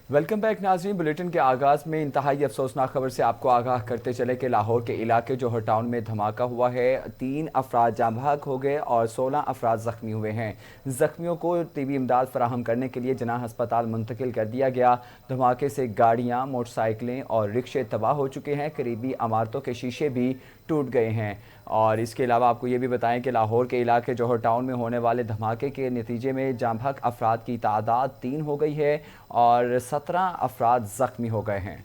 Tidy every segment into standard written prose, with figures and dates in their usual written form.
Welcome back नाज़रीन। Bulletin के आगाज़ में इंतहाई अफसोसनाक खबर से आपको आगाह करते चले कि लाहौर के इलाके जोहर टाउन में धमाका हुआ है। 3 अफराद जाँ बहक हो गए और 16 अफराद ज़ख्मी हुए हैं। ज़ख्मियों को तिबी इमदाद फराहम करने के लिए जना अस्पताल मुंतकिल कर दिया गया। धमाके से गाड़ियाँ, मोटरसाइकिलें और रिक्शे तबाह हो चुके हैं। करीबी इमारतों के शीशे भी टूट गए हैं। और इसके अलावा आपको ये भी बताएं कि लाहौर के इलाके जौहर टाउन में होने वाले धमाके के नतीजे में जाँ बहक अफराद की तादाद 3 हो गई है और 17 अफराद ज़ख्मी हो गए हैं।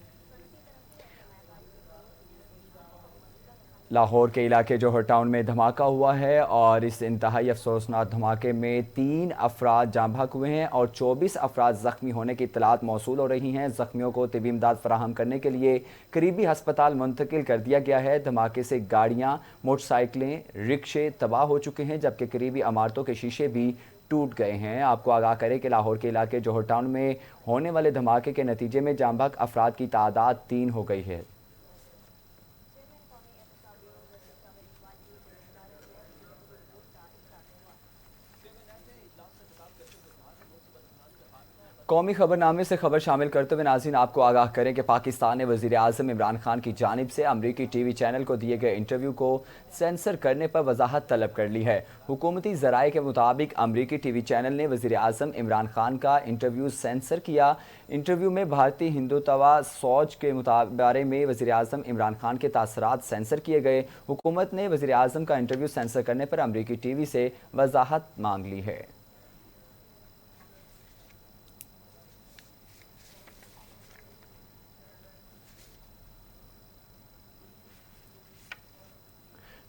लाहौर के इलाके जौहर टाउन में धमाका हुआ है और इस इंतहाई अफसोसनाक धमाके में 3 अफराद जाँ बहक हुए हैं और 24 अफराद ज़ख्मी होने की इत्तलात मौसूल हो रही हैं। ज़ख्मियों को तिबी इमदाद फराहम करने के लिए करीबी हस्पताल मुंतकिल कर दिया गया है। धमाके से गाड़ियाँ, मोटरसाइकिलें, रिक्शे तबाह हो चुके हैं जबकि करीबी इमारतों के शीशे भी टूट गए हैं। आपको आगाह करें कि लाहौर के इलाके जौहर टाउन में होने वाले धमाके के नतीजे में जाँ बहक अफराद की तादाद 3 हो गई है। कौमी खबरनामे से खबर शामिल करते हुए नाज़रीन आपको आगाह करें कि पाकिस्तान ने वज़ीर आज़म इमरान खान की जानिब से अमरीकी टीवी चैनल को दिए गए इंटरव्यू को सेंसर करने पर वजाहत तलब कर ली है। हुकूमती ज़राए के मुताबिक अमरीकी टीवी चैनल ने वज़ीर आज़म इमरान खान का इंटरव्यू सेंसर किया। इंटरव्यू में भारतीय हिंदुत्वा सोच के बारे में वज़ीर आज़म इमरान खान के तासरात सेंसर किए गए। हुकूमत ने वज़ीर आज़म का इंटरव्यू सेंसर करने पर अमरीकी टीवी से वजाहत मांग ली है।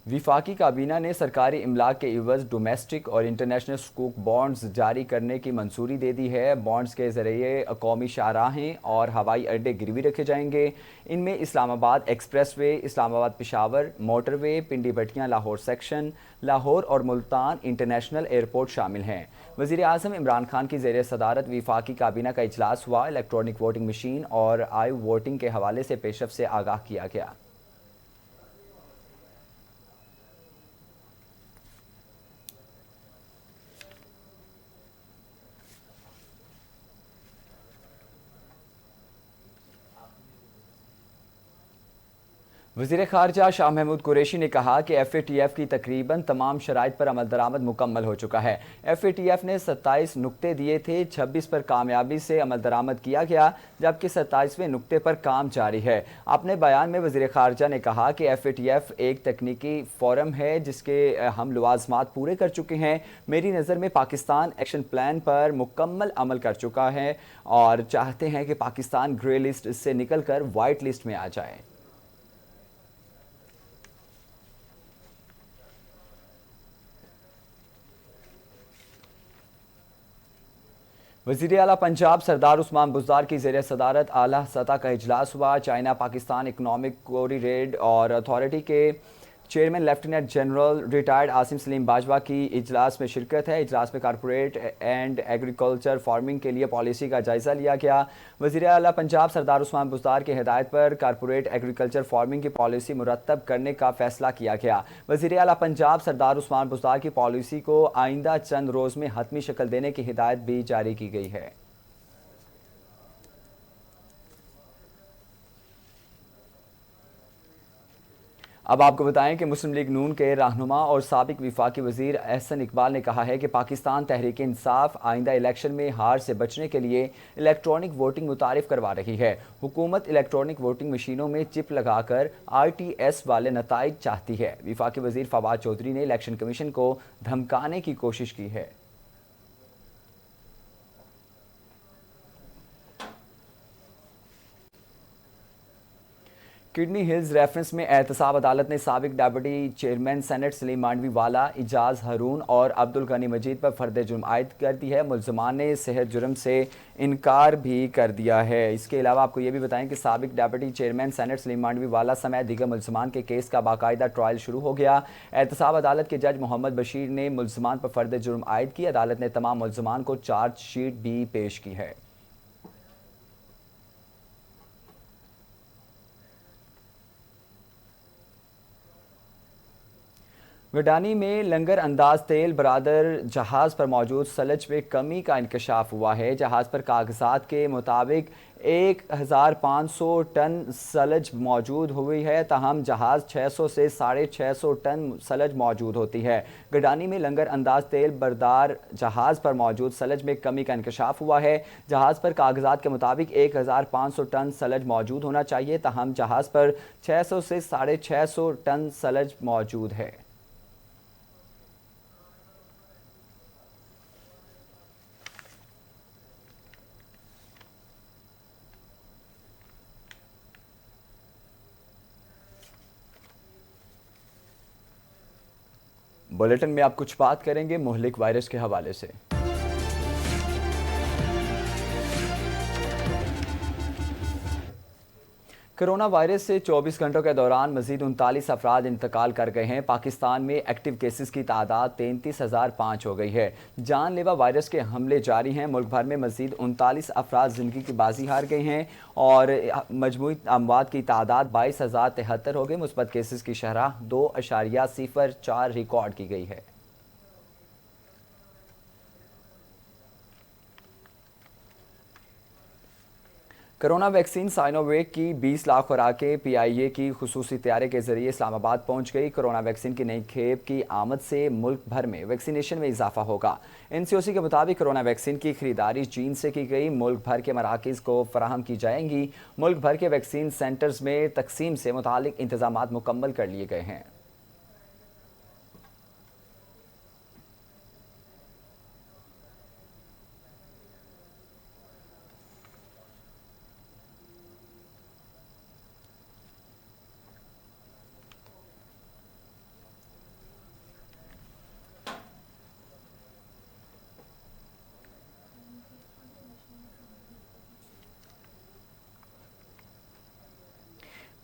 विफाकी काबीना ने सरकारी इमलाक के इवज़ डोमेस्टिक और इंटरनेशनल सुकूक बॉन्ड्स जारी करने की मंजूरी दे दी है। बॉन्ड्स के ज़रिए कौमी शाहराहें और हवाई अड्डे गिरवी रखे जाएंगे। इनमें Islamabad expressway, Islamabad Peshawar motorway, Pindi Bhattian Lahore section, Lahore और मुल्तान इंटरनेशनल एयरपोर्ट शामिल हैं। वज़ीर आज़म इमरान खान की ज़ेर सदारत विफाकी काबीना का इजलास हुआ। इलेक्ट्रॉनिक वोटिंग मशीन और आई वोटिंग के हवाले से पेशरफ से आगाह किया गया। वज़ीर ख़ारजा शाह महमूद कुरैशी ने कहा कि FATF की तकरीबन तमाम शराइत पर अमल दरामद मुकम्मल हो चुका है। FATF ने 27 नुक्ते दिए थे, 26 पर कामयाबी से अमल दरामद किया गया जबकि 27वें नुक्ते पर काम जारी है। अपने बयान में वज़ीर ख़ारजा ने कहा कि FATF एक तकनीकी फोरम है जिसके हम लवाज़मात पूरे कर चुके हैं। मेरी नज़र में पाकिस्तान एक्शन प्लान पर मुकम्मल अमल कर चुका है और चाहते हैं कि पाकिस्तान ग्रे लिस्ट से निकल कर वाइट लिस्ट में आ जाए। वज़ीर आला पंजाब सरदार उस्मान बुज़दार की ज़ेर सदारत आला सतह का इजलास हुआ। चाइना पाकिस्तान इकनॉमिक कोऑर्डिनेट और अथॉरिटी के chairman lieutenant general retired Asim Salim Bajwa की इजलास में शिरकत है। इजलास में कारपोरेट एंड एग्रीकल्चर फार्मिंग के लिए पॉलिसी का जायज़ा लिया गया। वज़ीर आला पंजाब सरदार उस्मान बुज़दार की हिदायत पर कारपोरेट एग्रीकल्चर फार्मिंग की पॉलिसी मुरतब करने का फैसला किया गया। वज़ीर आला पंजाब सरदार उस्मान बुज़दार की पॉलिसी को आइंदा चंद रोज़ में हतमी शक्ल देने की हिदायत भी जारी की गई है। अब आपको बताएं कि मुस्लिम लीग नून के रहनुमा और साबिक विफाकी वजीर एहसन इकबाल ने कहा है कि पाकिस्तान तहरीक इंसाफ आइंदा इलेक्शन में हार से बचने के लिए इलेक्ट्रॉनिक वोटिंग मुतारिफ करवा रही है। हुकूमत इलेक्ट्रॉनिक वोटिंग मशीनों में चिप लगाकर RTS वाले नताइज चाहती है। विफाकी वजीर फवाद चौधरी ने इलेक्शन कमीशन को धमकाने की कोशिश की है। किडनी हिल्स रेफरेंस में एहतसाब अदालत ने साबिक deputy chairman senate Saleem Mandviwala, Ijaz हारून और अब्दुल गनी मजीद पर फर्द जुर्म आयद कर दी है। मुलजमान ने सेहत जुर्म से इनकार भी कर दिया है। इसके अलावा आपको ये भी बताएं कि साबिक deputy chairman senate Saleem Mandviwala समेत दीगर मुलजमान के केस का बाकायदा ट्रायल शुरू हो गया। एहतसाब अदालत के जज मोहम्मद बशीर ने मुलजमान पर फर्द जुर्म आयद की। अदालत ने तमाम मुलजमान को चार्जशीट भी पेश की है। गडानी में लंगर अंदाज तेल बरादर जहाज़ पर मौजूद सलज में कमी का इंकशाफ हुआ है। जहाज़ पर कागजात के मुताबिक 1500 टन सलज मौजूद हुई है, तहम जहाज़ 600 से 650 टन सलज मौजूद होती है। गडानी में लंगर अंदाज तेल बरदार जहाज़ पर मौजूद सलज में कमी का इंकशाफ हुआ है। जहाज़ पर कागजात के मुताबिक 1500 टन सलज मौजूद होना चाहिए, तहम जहाज़ पर 600 से 650 टन सलज मौजूद है। बुलेटिन में आप कुछ बात करेंगे मुहलिक वायरस के हवाले से। कोरोना वायरस से 24 घंटों के दौरान मजीद 39 अफराद इंतकाल कर गए हैं। पाकिस्तान में एक्टिव केसेस की तादाद 33,005 हो गई है। जानलेवा वायरस के हमले जारी हैं। मुल्क भर में मजीद 39 अफराद जिंदगी की बाजी हार गए हैं और मजमूई अमवात की तादाद 22,073 हो गई। मुस्बत केसेस की शरह 2.04 रिकॉर्ड की गई है। कोरोना वैक्सीन साइनोवेक की 20 लाख खुराकें PIA की खुसूसी तैयारी के जरिए इस्लामाबाद पहुंच गई। कोरोना वैक्सीन की नई खेप की आमद से मुल्क भर में वैक्सीनेशन में इजाफा होगा। NCOC के मुताबिक कोरोना वैक्सीन की खरीदारी चीन से की गई, मुल्क भर के मराकज़ को फराहम की जाएंगी। मुल्क भर के वैक्सीन सेंटर्स में तकसीम से मुतालिक इंतजाम मुकम्मल कर लिए गए हैं।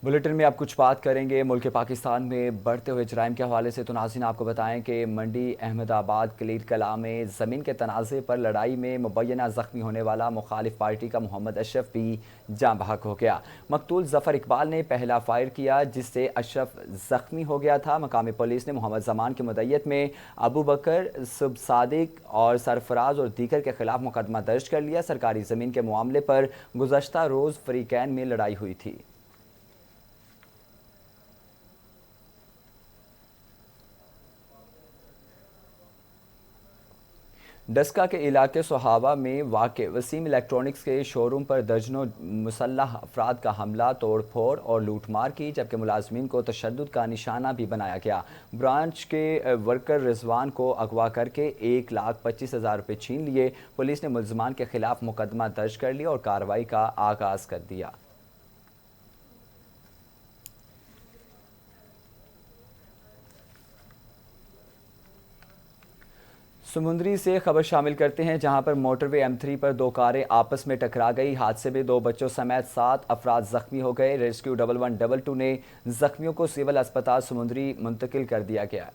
बुलेटिन में आप कुछ बात करेंगे मुल्क पाकिस्तान में बढ़ते हुए जराइम के हवाले से। तो नाज़रीन आपको बताएं कि मंडी अहमदाबाद कलीर कला में ज़मीन के तनाज़े पर लड़ाई में मुबैना ज़ख्मी होने वाला मुखालिफ पार्टी का मोहम्मद अशरफ भी जाँ बहक हो गया। मकतूल जफ़र इकबाल ने पहला फायर किया, जिससे अशरफ ज़ख्मी हो गया था। मकामी पुलिस ने मोहम्मद जमान की मदय्यत में अबू बकर, सुब सादिक और सरफराज और दीगर के खिलाफ मुकदमा दर्ज कर लिया। सरकारी ज़मीन के मामले पर गुज़श्ता रोज़ फरीकैन में लड़ाई हुई थी। डस्का के इलाके सोहावा में वाक़ वसीम इलेक्ट्रॉनिक्स के शोरूम पर दर्जनों मुसल्लह अफराद का हमला, तोड़ फोड़ और लूटमार की, जबकि मुलाजमीन को तशद्दुद का निशाना भी बनाया गया। ब्रांच के वर्कर रिजवान को अगवा करके 1,25,000 रुपये छीन लिए। पुलिस ने मुलजमान के खिलाफ मुकदमा दर्ज कर लिया और कार्रवाई का आगाज़ कर दिया। समुंदरी से खबर शामिल करते हैं, जहां पर मोटरवे M3 पर दो कारें आपस में टकरा गई। हादसे में 2 बच्चों समेत 7 अफराद जख्मी हो गए। रेस्क्यू 1122 ने जख्मियों को सिविल अस्पताल समुंदरी मुंतकिल कर दिया गया।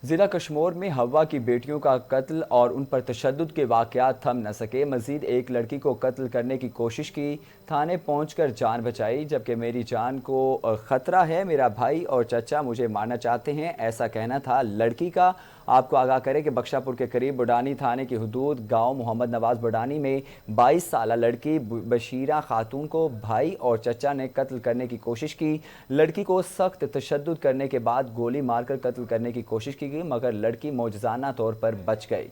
ज़िला कश्मीर में हवा की बेटियों का कत्ल और उन पर तशद्दुद के वाक़यात थम न सके। मज़ीद एक लड़की को कत्ल करने की कोशिश की, थाने पहुंचकर जान बचाई, जबकि मेरी जान को ख़तरा है, मेरा भाई और चचा मुझे मारना चाहते हैं, ऐसा कहना था लड़की का। आपको आगाह करें कि बख्शापुर के करीब बुडानी थाने की हदूद गांव मोहम्मद नवाज बुडानी में 22 साल लड़की बशीरा खातून को भाई और चचा ने कत्ल करने की कोशिश की। लड़की को सख्त तशद्दुद करने के बाद गोली मारकर कत्ल करने की कोशिश की गई, मगर लड़की मौजज़ाना तौर पर बच गई।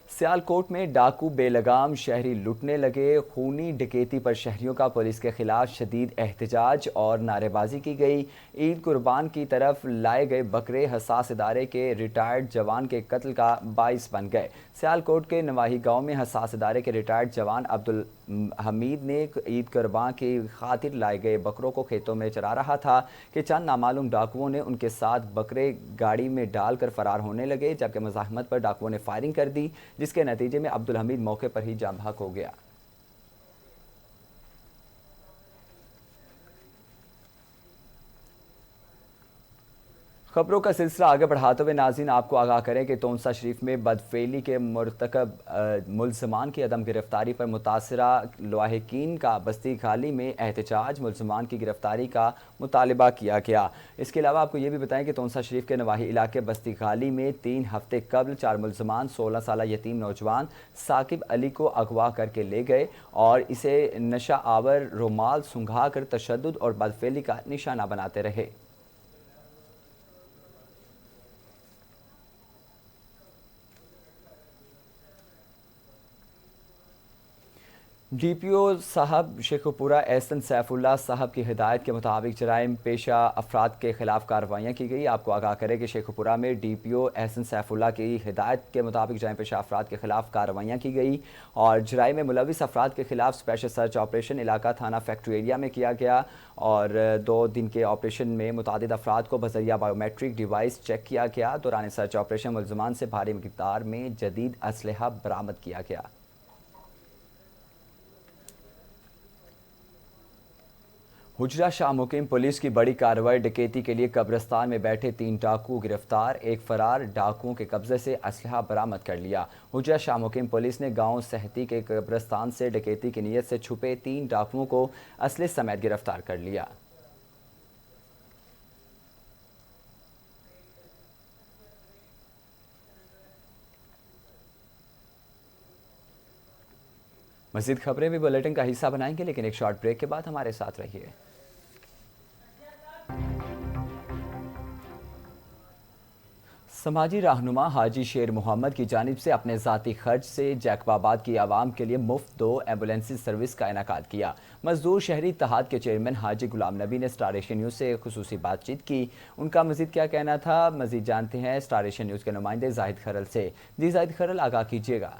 सियालकोट में डाकू बेलगाम शहरी लुटने लगे। खूनी डकैती पर शहरियों का पुलिस के खिलाफ शदीद एहतजाज और नारेबाजी की गई। ईद कुर्बान की तरफ लाए गए बकरे हसास इदारे के रिटायर्ड जवान के कत्ल का बाइस बन गए। सियालकोट के नवाही गांव में हसास इदारे के रिटायर्ड जवान अब्दुल हमीद ने ईद कुर्बान की खातिर लाए गए बकरों को खेतों में चरा रहा था कि चंद नामालूम डाकुओं ने उनके साथ बकरे गाड़ी में डालकर फरार होने लगे, जबकि मज़ाहमत पर डाकुओं ने फायरिंग कर दी, जिसके नतीजे में अब्दुल हमीद मौके पर ही जाँ बहक हो गया। खबरों का सिलसिला आगे बढ़ाते हुए नाज़रीन आपको आगाह करें कि तोंसा शरीफ में बदफेली के मुर्तकब मुलजमान की अदम गिरफ्तारी पर मुतासरा लवाहिकीन का बस्ती खाली में एहतजाज, मुलजमान की गिरफ्तारी का मुतालबा किया गया। इसके अलावा आपको ये भी बताएं कि तोंसा शरीफ के नवाही इलाके बस्ती खाली में 3 हफ्ते कबल 4 मुलजमान 16 साल यतीम नौजवान साकिब अली को अगवा करके ले गए और इसे नशा आवर रुमाल सुंघा कर तशद्दुद और बदफेली का निशाना बनाते रहे। DPO साहब शेखुपुरा एहसन सैफुल्लाह साहब की हिदायत के मुताबिक जराइम पेशा अफराद के खिलाफ कार्रवाइयाँ की गई। आपको आगाह करें कि शेखुपुरा में DPO एहसन सैफुल्लाह की हिदायत के मुताबिक जराइम पेशा अफराद के खिलाफ कार्रवाइयाँ की गई और जराइम में मुलविस अफराद के खिलाफ स्पेशल सर्च ऑपरेशन इलाका थाना फैक्ट्री एरिया में किया गया और 2 दिन के ऑपरेशन में मुतादिद अफराद को बजरिया बायोमेट्रिक डिवाइस चेक किया गया। दौरान सर्च ऑपरेशन मुलजमान से भारी मिकदार में जदीद असलहा बरामद किया गया। हुजरा शाह मुकीम पुलिस की बड़ी कार्रवाई, डकैती के लिए कब्रिस्तान में बैठे 3 डाकू गिरफ्तार, एक फरार डाकुओं के कब्जे से असलहा बरामद कर लिया। हुजरा शाह मुकीम पुलिस ने गांव सहती के कब्रिस्तान से डकैती की नीयत से छुपे 3 डाकुओं को असले समेत गिरफ्तार कर लिया। मज़ीद खबरें भी बुलेटिन का हिस्सा बनाएंगे, लेकिन एक शॉर्ट ब्रेक के बाद हमारे साथ रहिए। समाजी रहनुमा हाजी शेर मोहम्मद की जानिब से अपने ज़ाती खर्च से जैकबाबाद की आवाम के लिए मुफ्त 2 एम्बुलेंस सर्विस का इनेकाद किया। मजदूर शहरी इत्तेहाद के चेयरमैन हाजी गुलाम नबी ने स्टार एशियन न्यूज़ से खुसूसी बातचीत की। उनका मजीद क्या कहना था, मजीद जानते हैं स्टार एशियन न्यूज़ के नुमाइंदे जाहिद खरल से। जी जाहिद खरल, आगाह कीजिएगा।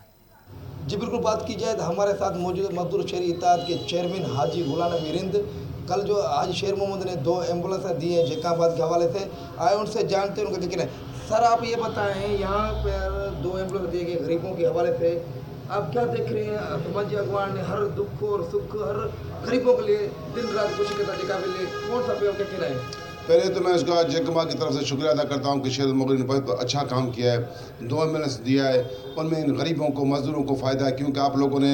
जी बिल्कुल, बात की जाए तो हमारे साथ मौजूद मजदूर शहरी इत्तेहाद के चेयरमैन हाजी गुलाम नबी रिंद कल जो हाजी शेर मोहम्मद ने 2 एम्बुलेंस दी हैं जैकाबाद के हवाले से आए, उनसे जानते हैं उनका क्या है। सर आप ये बताएं, यहाँ पर 2 एम्बुलेंस दिए गए गरीबों के हवाले से, आप क्या देख रहे हैं? समाजी अगवान ने हर दुख और सुख हर गरीबों के लिए दिन रात कोशिश करता जगह के लिए, कौन सा पे क्या कह रहे हैं? पहले तो मैं उसका जगमा की तरफ से शुक्रिया अदा करता हूँ कि शेर मुगल ने बहुत अच्छा काम किया है, 2 एम्बुलेंस दिया है, उनमें इन गरीबों को मज़दूरों को फ़ायदा है। क्योंकि आप लोगों ने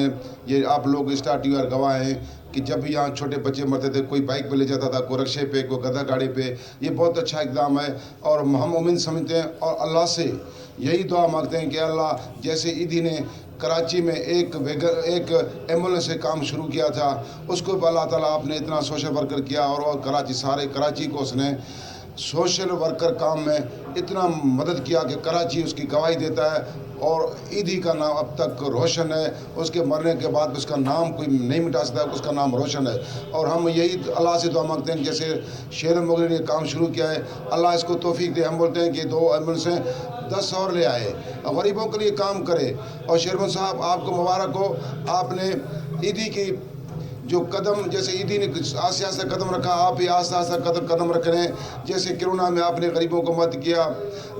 ये आप लोग स्टार टी आर गवाह हैं कि जब भी यहाँ छोटे बच्चे मरते थे, कोई बाइक पे ले जाता था, कोई रिक्शे पे, कोई गधा गाड़ी पे। ये बहुत अच्छा इक़दाम है और हम उम्मीद समझते हैं और अल्लाह से यही दुआ मांगते हैं कि अल्लाह जैसे ईदी ने कराची में एक एम्बुलेंस से काम शुरू किया था, उसको अल्लाह ताला आपने इतना सोशल वर्कर किया और कराची सारे कराची को उसने सोशल वर्कर काम में इतना मदद किया कि कराची उसकी गवाही देता है और ईदी का नाम अब तक रोशन है। उसके मरने के बाद उसका नाम कोई नहीं मिटा सकता, उसका नाम रोशन है। और हम यही अल्लाह से दुआ मांगते हैं जैसे शेर मुगल ने काम शुरू किया है, अल्लाह इसको तौफीक दे। हम बोलते हैं कि 2 एम्बुलेंसें 10 और ले आए और गरीबों के लिए काम करे। और शेरमन साहब आपको मुबारक हो, आपने ईदी की जो कदम जैसे ईदी ने आस्ते आस्ते कदम रखा, आप भी आस्ते आस्ते कदम रख रहे हैं। जैसे कोरोना में आपने गरीबों को मदद किया,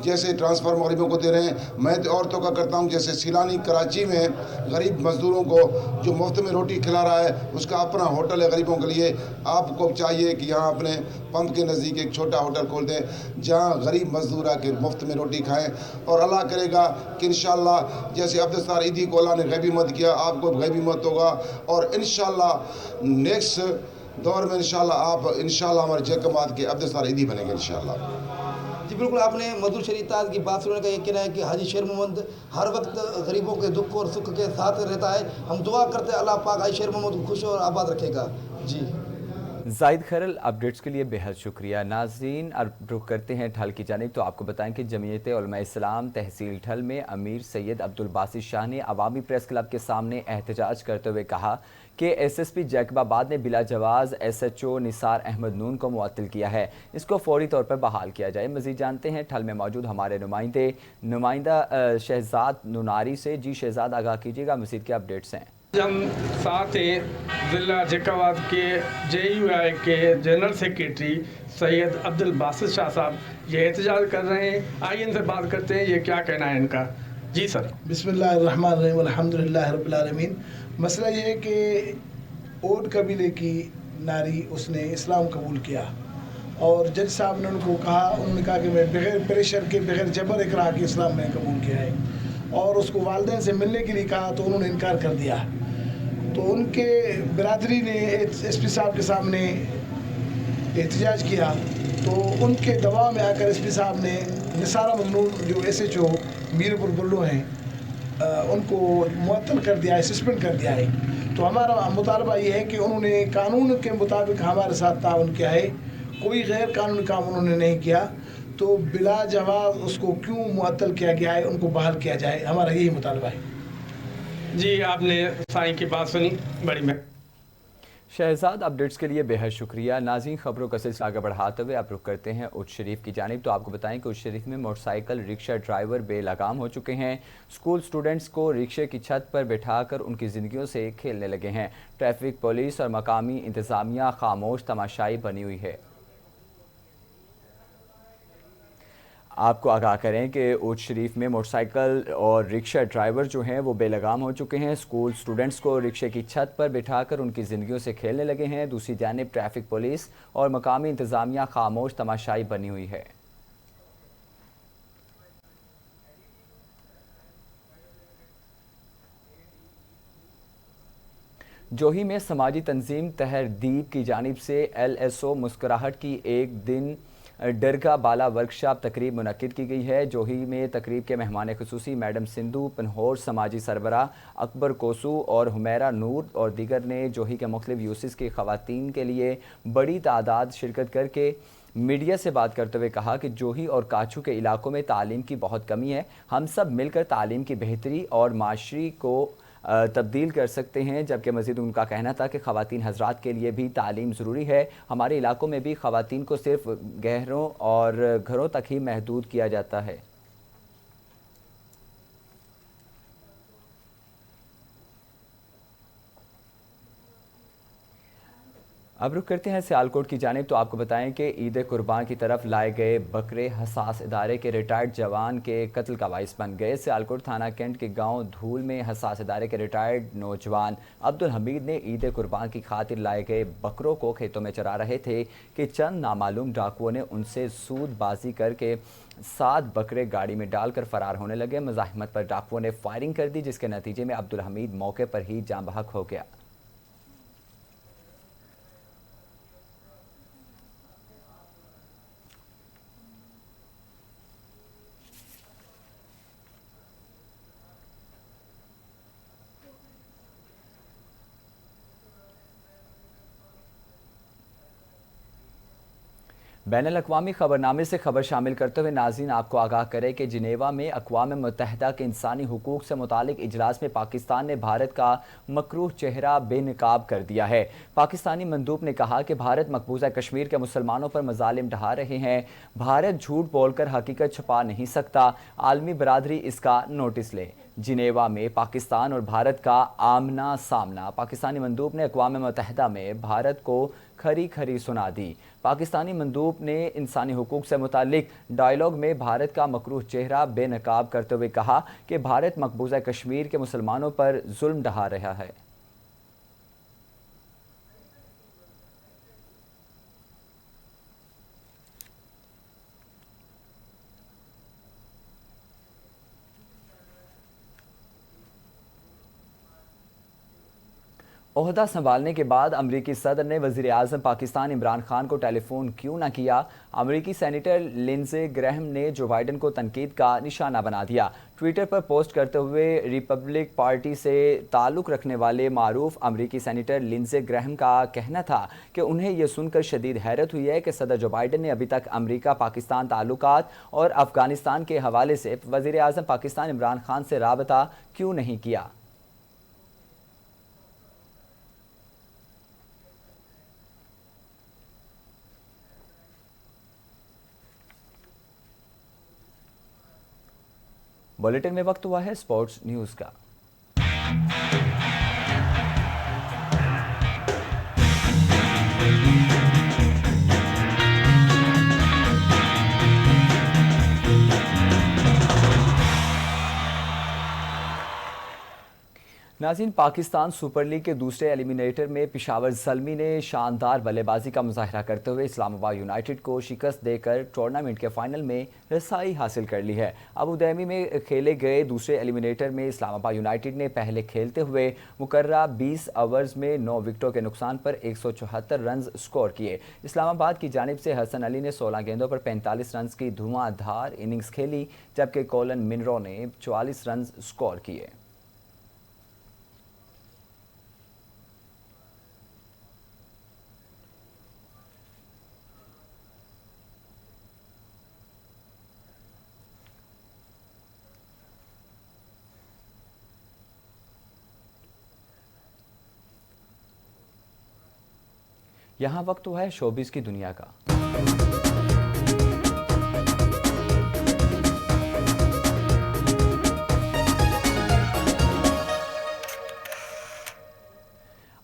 जैसे ट्रांसफर गरीबों को दे रहे हैं। मैं औरतों का करता हूं, जैसे सिलानी कराची में गरीब मजदूरों को जो मुफ्त में रोटी खिला रहा है, उसका अपना होटल है गरीबों के लिए। आपको चाहिए कि यहाँ अपने पंप के नज़दीक एक छोटा होटल खोल दें जहाँ गरीब मजदूर आके मुफ्त में रोटी खाएँ। और अल्लाह करेगा कि इंशाअल्लाह जैसे अब्दुल ईदी को अल्लाह ने गैबी मत किया, आपको गैबी मत होगा। और इंशाअल्लाह नेक्स्ट दौर में इंशाल्लाह हमारे जैकबाद के अब्दुल ईदी बनेंगे इंशाल्लाह। जी बिल्कुल, आपने मजदूर शहरी इत्तेहाद की बात सुनने का ये कहना है कि हाजी शेर मोहम्मद हर वक्त गरीबों के दुख और सुख के साथ रहता है। हम दुआ करते हैं अल्लाह पाक हाजी शेर मोहम्मद को खुश और आबाद रखेगा। जी जाहिद खरल, अपडेट्स के लिए बेहद शुक्रिया। नाज़रीन अब रुख करते हैं ठल की जानिब, तो आपको बताएं कि जमीयत उलमा इस्लाम तहसील ठल में अमीर सैयद अब्दुल बासित शाह ने अवामी प्रेस क्लब के सामने एहतजाज करते हुए कहा कि SSP जैकबाबाद ने बिला जवाज़ SHO निसार अहमद नून को मुअत्तल किया है, इसको फौरी तौर पर बहाल किया जाए। मज़ीद जानते हैं ठल में मौजूद हमारे नुमाइंदा शहजाद नुनारी से। जी शहजाद, आगाह कीजिएगा, मज़ीद के अपडेट्स हैं। हम साथ हैं ज़िला जैकाबाद के JUI के जनरल सेक्रेटरी सैयद अब्दुल बासित शाह साहब ये एहतजाज कर रहे हैं। आइए इनसे बात करते हैं, ये क्या कहना है इनका। जी सर। बिस्मिल्लाहिर्रहमानिर्रहीम अल्हम्दुलिल्लाहि रब्बिल आलमीन। मसला ये है कि ओड कबीले की नारी उसने इस्लाम कबूल किया और जज साहब ने उन्होंने कहा कि मैं बगैर प्रेशर के, बगैर जबर इकराह के इस्लाम में कबूल किया है। और उसको वालिदैन से मिलने के लिए कहा तो उन्होंने इनकार कर दिया। तो उनके बिरादरी ने एसपी साहब के सामने एहतजाज किया, तो उनके दबाव में आकर एसपी साहब ने निसारा ममनून जो SHO मीरपुर बुल्लो हैं उनको मुअत्तल कर दिया है, सस्पेंड कर दिया है। तो हमारा मुतालबा ये है कि उन्होंने कानून के मुताबिक हमारे साथ ताउन किया है, कोई गैर कानूनी काम उन्होंने नहीं किया, तो बिला जवाब उसको क्यों मुअत्तल किया गया है, उनको बहाल किया जाए, हमारा यही मुतालबा है। जी, आपने साईं की बात सुनी, बड़ी मैं शहजाद अपडेट्स के लिए बेहद शुक्रिया। नाज़रीन, खबरों का सिलसिला आगे बढ़ाते हुए आप रुख करते हैं उच्च शरीफ की जानिब। तो आपको बताएं कि उच्च शरीफ में मोटरसाइकिल रिक्शा ड्राइवर बेलगाम हो चुके हैं। स्कूल स्टूडेंट्स को रिक्शे की छत पर बैठाकर उनकी ज़िंदगियों से खेलने लगे हैं। ट्रैफिक पुलिस और मकामी इंतज़ामिया खामोश तमाशाई बनी हुई है। आपको आगाह करें कि उच्च शरीफ में मोटरसाइकिल और रिक्शा ड्राइवर जो हैं वो बेलगाम हो चुके हैं। स्कूल स्टूडेंट्स को रिक्शे की छत पर बिठाकर उनकी ज़िंदगियों से खेलने लगे हैं। दूसरी जानिब ट्रैफिक पुलिस और मकामी इंतज़ामिया खामोश तमाशाई बनी हुई है। जोही में समाजी तंजीम तहरदीब की जानिब से LSO मुस्कुराहट की एक दिन डरगा बाला वर्कशॉप तकरीब मुनक्किद की गई है। जोही में तकरीब के मेहमान खुसूसी मैडम सिंधु पनहोर, समाजी सरबरा अकबर कोसू और हुमैरा नूर और दीगर ने जोही के मुख्तलिफ यूसिस की ख़वातीन के लिए बड़ी तादाद शिरकत करके मीडिया से बात करते हुए कहा कि जोही और काछू के इलाकों में तालीम की बहुत कमी है। हम सब मिलकर तालीम की बेहतरी और माशरी को तब्दील कर सकते हैं। जबकि मज़ीद उनका कहना था कि ख़वातीन हज़रात के लिए भी तालीम ज़रूरी है। हमारे इलाकों में भी ख़वातीन को सिर्फ गहरों और घरों तक ही महदूद किया जाता है। अब रुक करते हैं सियालकोट की जानिब। तो आपको बताएं कि ईद कुर्बान की तरफ लाए गए बकरे हसास इदारे के रिटायर्ड जवान के कत्ल का बाइस बन गए। सियालकोट थाना कैंट के गांव धूल में हसास इदारे के रिटायर्ड नौजवान अब्दुल हमीद ने ईद कुर्बान की खातिर लाए गए बकरों को खेतों में चरा रहे थे कि चंद नामालूम डाकुओं ने उनसे सूदबाजी करके 7 बकरे गाड़ी में डालकर फरार होने लगे। मुजाहिमत पर डाकुओं ने फायरिंग कर दी, जिसके नतीजे में अब्दुल हमीद मौके पर ही जाँ बहक हो गया। बैनुल-अक़वामी ख़बरनामे से खबर शामिल करते हुए नाज़रीन आपको आगाह करें कि जिनेवा में अक़वाम मुत्तहिदा के इंसानी हुकूक़ से मुतालिक इजलास में पाकिस्तान ने भारत का मकरूह चेहरा बेनकाब कर दिया है। पाकिस्तानी मंदूब ने कहा कि भारत मकबूजा कश्मीर के मुसलमानों पर मज़ालिम ढा रहे हैं। भारत झूठ बोलकर हकीकत छुपा नहीं सकता। आलमी बरादरी इसका नोटिस ले। जिनेवा में पाकिस्तान और भारत का आमना सामना। पाकिस्तानी मंदूब ने अक़वाम मुत्तहिदा में भारत को खरी खरी सुना दी। पाकिस्तानी मंदूब ने इंसानी हुकूक से मुतालिक डायलॉग में भारत का मकरूह चेहरा बेनकाब करते हुए कहा कि भारत मकबूजा कश्मीर के मुसलमानों पर जुल्म ढा रहा है। ओहदा संभालने के बाद अमरीकी सदर ने वज़ीर आज़म पाकिस्तान इमरान खान को टेलीफोन क्यों न किया। अमरीकी सेनेटर लिंडसे ग्रैहम ने जो बाइडन को तनकीद का निशाना बना दिया। ट्विटर पर पोस्ट करते हुए रिपब्लिक पार्टी से ताल्लुक़ रखने वाले मारूफ अमरीकी सेनेटर लिंडसे ग्रैहम का कहना था कि उन्हें यह सुनकर शदीद हैरत हुई है कि सदर जो बाइडन ने अभी तक अमरीका पाकिस्तान ताल्लुकात और अफ़गानिस्तान के हवाले से वज़ीर आज़म पाकिस्तान इमरान खान से राबता क्यों नहीं किया। बुलेटिन में वक्त हुआ है स्पोर्ट्स न्यूज़ का। नाज़रीन, पाकिस्तान सुपर लीग के दूसरे एलिमिनेटर में पेशावर ज़ल्मी ने शानदार बल्लेबाजी का मुजाहरा करते हुए इस्लामाबाद यूनाइटेड को शिकस्त देकर टूर्नामेंट के फाइनल में रसाई हासिल कर ली है। अबू धाबी में खेले गए दूसरे एलिमिनेटर में इस्लामाबाद यूनाइटेड ने पहले खेलते हुए मुकर्रा 20 ओवर्स में 9 विकेटों के नुकसान पर 174 रन स्कोर किए। इस्लामाबाद की जानिब से हसन अली ने 16 गेंदों पर 45 रन की धुआंधार इनिंग्स खेली, जबकि कोलन मिनरो ने 44 रन स्कोर किए। यहाँ वक्त हुआ है शोबिस की दुनिया का।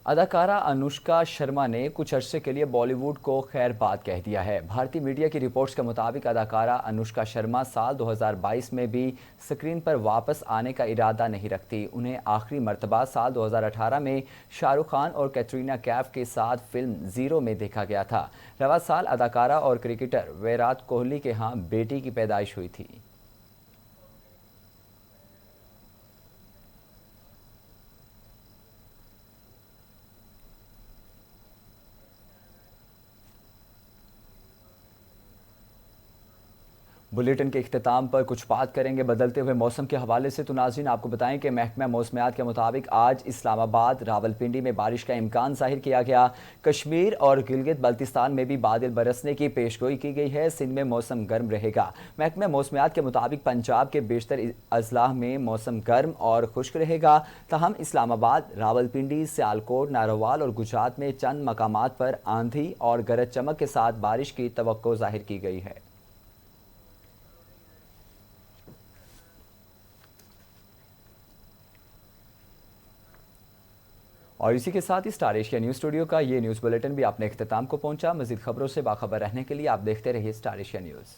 अदाकारा अनुष्का शर्मा ने कुछ अरसे के लिए बॉलीवुड को खैरबाद कह दिया है। भारतीय मीडिया की रिपोर्ट्स के मुताबिक अदाकारा अनुष्का शर्मा साल 2022 में भी स्क्रीन पर वापस आने का इरादा नहीं रखती। उन्हें आखिरी मर्तबा साल 2018 में शाहरुख खान और कैटरीना कैफ के साथ फिल्म ज़ीरो में देखा गया था। रवा साल अदाकारा और क्रिकेटर विराट कोहली के यहाँ बेटी की पैदाइश हुई थी। बुलेटिन के इख्तिताम पर कुछ बात करेंगे बदलते हुए मौसम के हवाले से। तो नाज़रीन, आपको बताएं कि महकमा मौसमियात के मुताबिक आज इस्लामाबाद, रावलपिंडी में बारिश का इम्कान जाहिर किया गया। कश्मीर और गिलगित बल्तिस्तान में भी बादल बरसने की पेशगोई की गई है। सिंध में मौसम गर्म रहेगा। महकमा मौसमियात के मुताबिक पंजाब के बेशतर अजला में मौसम गर्म और खुश्क रहेगा। तहम इस्लामाबाद, रावलपिंडी, सियालकोट, नारोवाल और गुजरात में चंद मकामात पर आंधी और गरज चमक के साथ बारिश की तवक्को जाहिर की गई है। और इसी के साथ ही स्टार एशिया न्यूज़ स्टूडियो का ये न्यूज़ बुलेटिन भी अपने इख्तिताम को पहुंचा। मज़ीद खबरों से बाखबर रहने के लिए आप देखते रहिए स्टार एशिया न्यूज़।